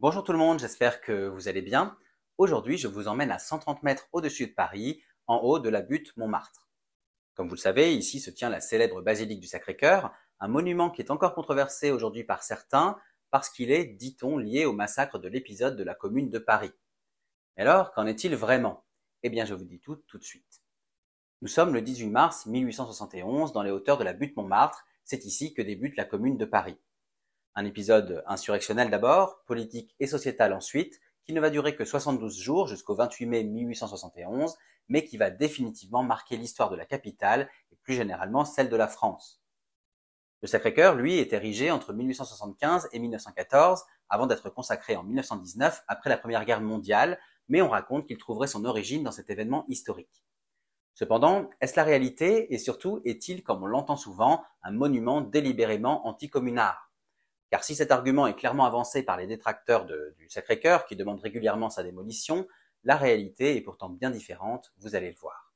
Bonjour tout le monde, j'espère que vous allez bien. Aujourd'hui, je vous emmène à 130 mètres au-dessus de Paris, en haut de la butte Montmartre. Comme vous le savez, ici se tient la célèbre basilique du Sacré-Cœur, un monument qui est encore controversé aujourd'hui par certains parce qu'il est, dit-on, lié au massacre de l'épisode de la Commune de Paris. Mais alors, qu'en est-il vraiment? Eh bien, je vous dis tout de suite. Nous sommes le 18 mars 1871 dans les hauteurs de la butte Montmartre. C'est ici que débute la Commune de Paris. Un épisode insurrectionnel d'abord, politique et sociétal ensuite, qui ne va durer que 72 jours jusqu'au 28 mai 1871, mais qui va définitivement marquer l'histoire de la capitale et plus généralement celle de la France. Le Sacré-Cœur, lui, est érigé entre 1875 et 1914, avant d'être consacré en 1919 après la Première Guerre mondiale, mais on raconte qu'il trouverait son origine dans cet événement historique. Cependant, est-ce la réalité et surtout est-il, comme on l'entend souvent, un monument délibérément anticommunard? Car si cet argument est clairement avancé par les détracteurs du Sacré-Cœur, qui demandent régulièrement sa démolition, la réalité est pourtant bien différente, vous allez le voir.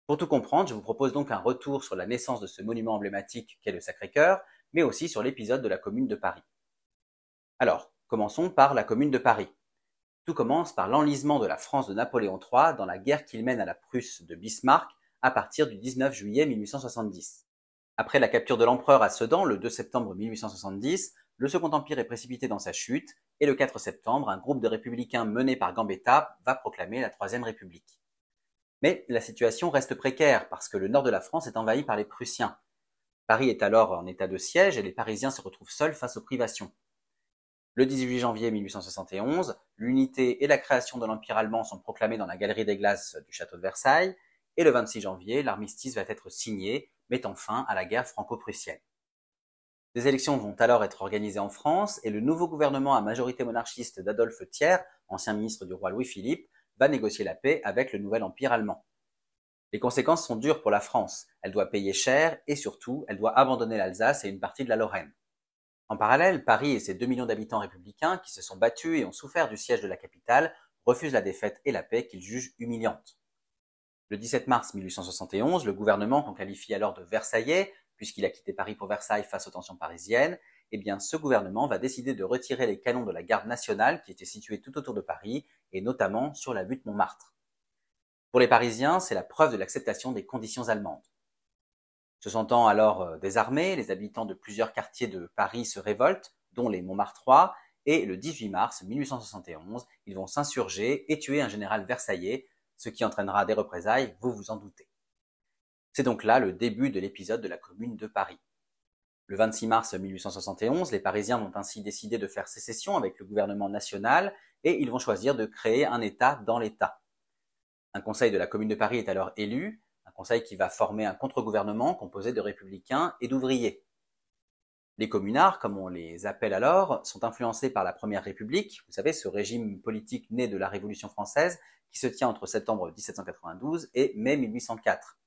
Pour tout comprendre, je vous propose donc un retour sur la naissance de ce monument emblématique qu'est le Sacré-Cœur, mais aussi sur l'épisode de la Commune de Paris. Alors, commençons par la Commune de Paris. Tout commence par l'enlisement de la France de Napoléon III dans la guerre qu'il mène à la Prusse de Bismarck à partir du 19 juillet 1870. Après la capture de l'empereur à Sedan le 2 septembre 1870, le Second Empire est précipité dans sa chute et le 4 septembre, un groupe de républicains mené par Gambetta va proclamer la Troisième République. Mais la situation reste précaire parce que le nord de la France est envahi par les Prussiens. Paris est alors en état de siège et les Parisiens se retrouvent seuls face aux privations. Le 18 janvier 1871, l'unité et la création de l'Empire allemand sont proclamées dans la galerie des glaces du château de Versailles, et le 26 janvier, l'armistice va être signé, mettant fin à la guerre franco-prussienne. Des élections vont alors être organisées en France, et le nouveau gouvernement à majorité monarchiste d'Adolphe Thiers, ancien ministre du roi Louis-Philippe, va négocier la paix avec le nouvel empire allemand. Les conséquences sont dures pour la France, elle doit payer cher, et surtout, elle doit abandonner l'Alsace et une partie de la Lorraine. En parallèle, Paris et ses 2 millions d'habitants républicains, qui se sont battus et ont souffert du siège de la capitale, refusent la défaite et la paix qu'ils jugent humiliantes. Le 17 mars 1871, le gouvernement, qu'on qualifie alors de versaillais, puisqu'il a quitté Paris pour Versailles face aux tensions parisiennes, eh bien, ce gouvernement va décider de retirer les canons de la garde nationale qui étaient situés tout autour de Paris, et notamment sur la butte Montmartre. Pour les Parisiens, c'est la preuve de l'acceptation des conditions allemandes. Se sentant alors désarmés, les habitants de plusieurs quartiers de Paris se révoltent, dont les Montmartrois, et le 18 mars 1871, ils vont s'insurger et tuer un général versaillais, ce qui entraînera des représailles, vous vous en doutez. C'est donc là le début de l'épisode de la Commune de Paris. Le 26 mars 1871, les Parisiens vont ainsi décider de faire sécession avec le gouvernement national et ils vont choisir de créer un État dans l'État. Un conseil de la Commune de Paris est alors élu, un conseil qui va former un contre-gouvernement composé de républicains et d'ouvriers. Les communards, comme on les appelle alors, sont influencés par la Première République, vous savez, ce régime politique né de la Révolution française qui se tient entre septembre 1792 et mai 1804.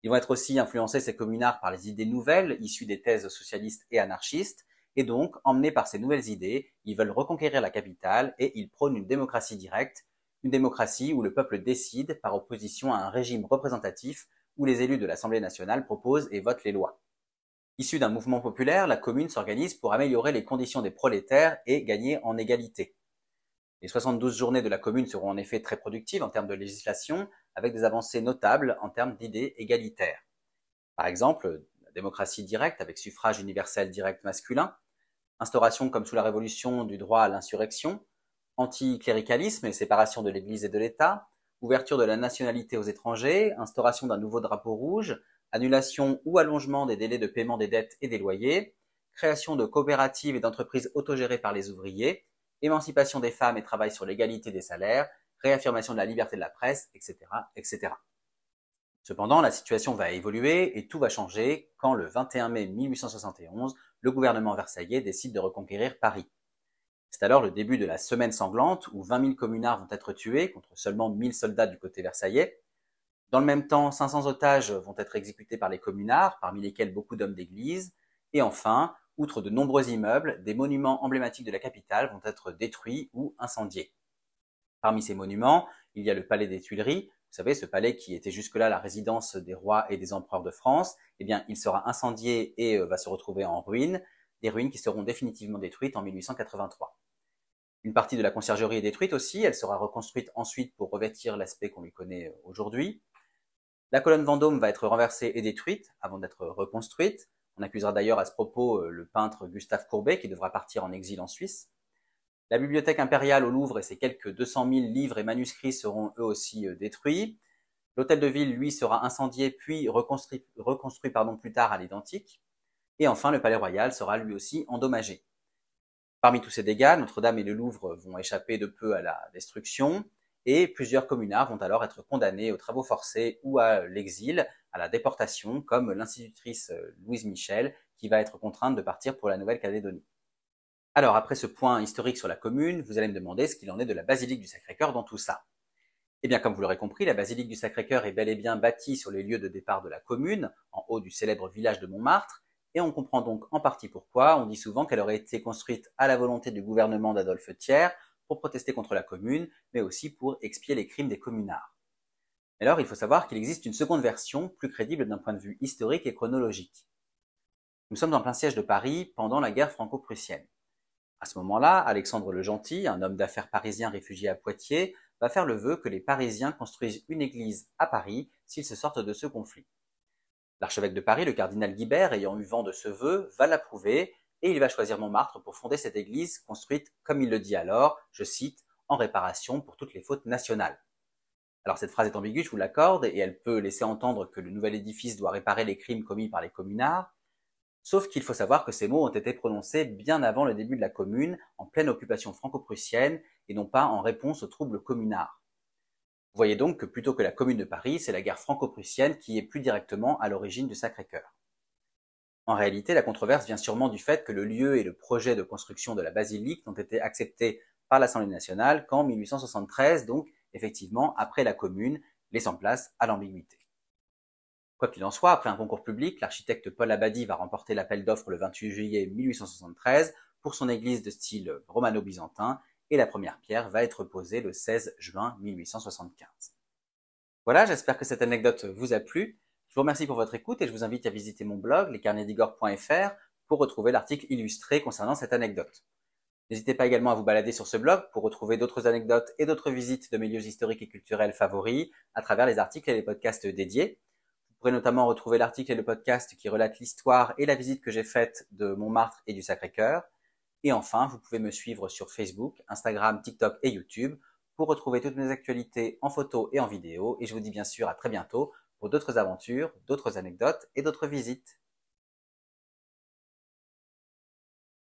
Ils vont être aussi influencés, ces communards, par les idées nouvelles issues des thèses socialistes et anarchistes, et donc, emmenés par ces nouvelles idées, ils veulent reconquérir la capitale et ils prônent une démocratie directe, une démocratie où le peuple décide par opposition à un régime représentatif où les élus de l'Assemblée nationale proposent et votent les lois. Issue d'un mouvement populaire, la commune s'organise pour améliorer les conditions des prolétaires et gagner en égalité. Les 72 journées de la commune seront en effet très productives en termes de législation, avec des avancées notables en termes d'idées égalitaires. Par exemple, la démocratie directe avec suffrage universel direct masculin, instauration comme sous la Révolution du droit à l'insurrection, anticléricalisme et séparation de l'Église et de l'État, ouverture de la nationalité aux étrangers, instauration d'un nouveau drapeau rouge, annulation ou allongement des délais de paiement des dettes et des loyers, création de coopératives et d'entreprises autogérées par les ouvriers, émancipation des femmes et travail sur l'égalité des salaires, réaffirmation de la liberté de la presse, etc., etc. Cependant, la situation va évoluer et tout va changer quand le 21 mai 1871, le gouvernement versaillais décide de reconquérir Paris. C'est alors le début de la semaine sanglante où 20 000 communards vont être tués contre seulement 1 000 soldats du côté versaillais. Dans le même temps, 500 otages vont être exécutés par les communards, parmi lesquels beaucoup d'hommes d'église. Et enfin, outre de nombreux immeubles, des monuments emblématiques de la capitale vont être détruits ou incendiés. Parmi ces monuments, il y a le palais des Tuileries. Vous savez, ce palais qui était jusque-là la résidence des rois et des empereurs de France, eh bien, il sera incendié et va se retrouver en ruine, des ruines qui seront définitivement détruites en 1883. Une partie de la conciergerie est détruite aussi, elle sera reconstruite ensuite pour revêtir l'aspect qu'on lui connaît aujourd'hui. La colonne Vendôme va être renversée et détruite avant d'être reconstruite. On accusera d'ailleurs à ce propos le peintre Gustave Courbet qui devra partir en exil en Suisse. La bibliothèque impériale au Louvre et ses quelques 200 000 livres et manuscrits seront eux aussi détruits. L'hôtel de ville, lui, sera incendié puis reconstruit plus tard à l'identique. Et enfin, le palais royal sera lui aussi endommagé. Parmi tous ces dégâts, Notre-Dame et le Louvre vont échapper de peu à la destruction et plusieurs communards vont alors être condamnés aux travaux forcés ou à l'exil, à la déportation, comme l'institutrice Louise Michel, qui va être contrainte de partir pour la Nouvelle-Calédonie. Alors, après ce point historique sur la commune, vous allez me demander ce qu'il en est de la basilique du Sacré-Cœur dans tout ça. Eh bien, comme vous l'aurez compris, la basilique du Sacré-Cœur est bel et bien bâtie sur les lieux de départ de la commune, en haut du célèbre village de Montmartre, et on comprend donc en partie pourquoi on dit souvent qu'elle aurait été construite à la volonté du gouvernement d'Adolphe Thiers pour protester contre la commune, mais aussi pour expier les crimes des communards. Alors, il faut savoir qu'il existe une seconde version, plus crédible d'un point de vue historique et chronologique. Nous sommes en plein siège de Paris pendant la guerre franco-prussienne. À ce moment-là, Alexandre le Gentil, un homme d'affaires parisien réfugié à Poitiers, va faire le vœu que les Parisiens construisent une église à Paris s'ils se sortent de ce conflit. L'archevêque de Paris, le cardinal Guibert, ayant eu vent de ce vœu, va l'approuver et il va choisir Montmartre pour fonder cette église construite, comme il le dit alors, je cite, en réparation pour toutes les fautes nationales. Alors cette phrase est ambiguë, je vous l'accorde, et elle peut laisser entendre que le nouvel édifice doit réparer les crimes commis par les communards, sauf qu'il faut savoir que ces mots ont été prononcés bien avant le début de la commune, en pleine occupation franco-prussienne, et non pas en réponse aux troubles communards. Vous voyez donc que plutôt que la commune de Paris, c'est la guerre franco-prussienne qui est plus directement à l'origine du Sacré-Cœur. En réalité, la controverse vient sûrement du fait que le lieu et le projet de construction de la basilique n'ont été acceptés par l'Assemblée nationale qu'en 1873, donc effectivement après la commune, laissant place à l'ambiguïté. Quoi qu'il en soit, après un concours public, l'architecte Paul Abadie va remporter l'appel d'offres le 28 juillet 1873 pour son église de style romano-byzantin et la première pierre va être posée le 16 juin 1875. Voilà, j'espère que cette anecdote vous a plu. Je vous remercie pour votre écoute et je vous invite à visiter mon blog lescarnetsdigor.fr pour retrouver l'article illustré concernant cette anecdote. N'hésitez pas également à vous balader sur ce blog pour retrouver d'autres anecdotes et d'autres visites de mes lieux historiques et culturels favoris à travers les articles et les podcasts dédiés. Vous pourrez notamment retrouver l'article et le podcast qui relatent l'histoire et la visite que j'ai faite de Montmartre et du Sacré-Cœur. Et enfin, vous pouvez me suivre sur Facebook, Instagram, TikTok et YouTube pour retrouver toutes mes actualités en photo et en vidéo. Et je vous dis bien sûr à très bientôt pour d'autres aventures, d'autres anecdotes et d'autres visites.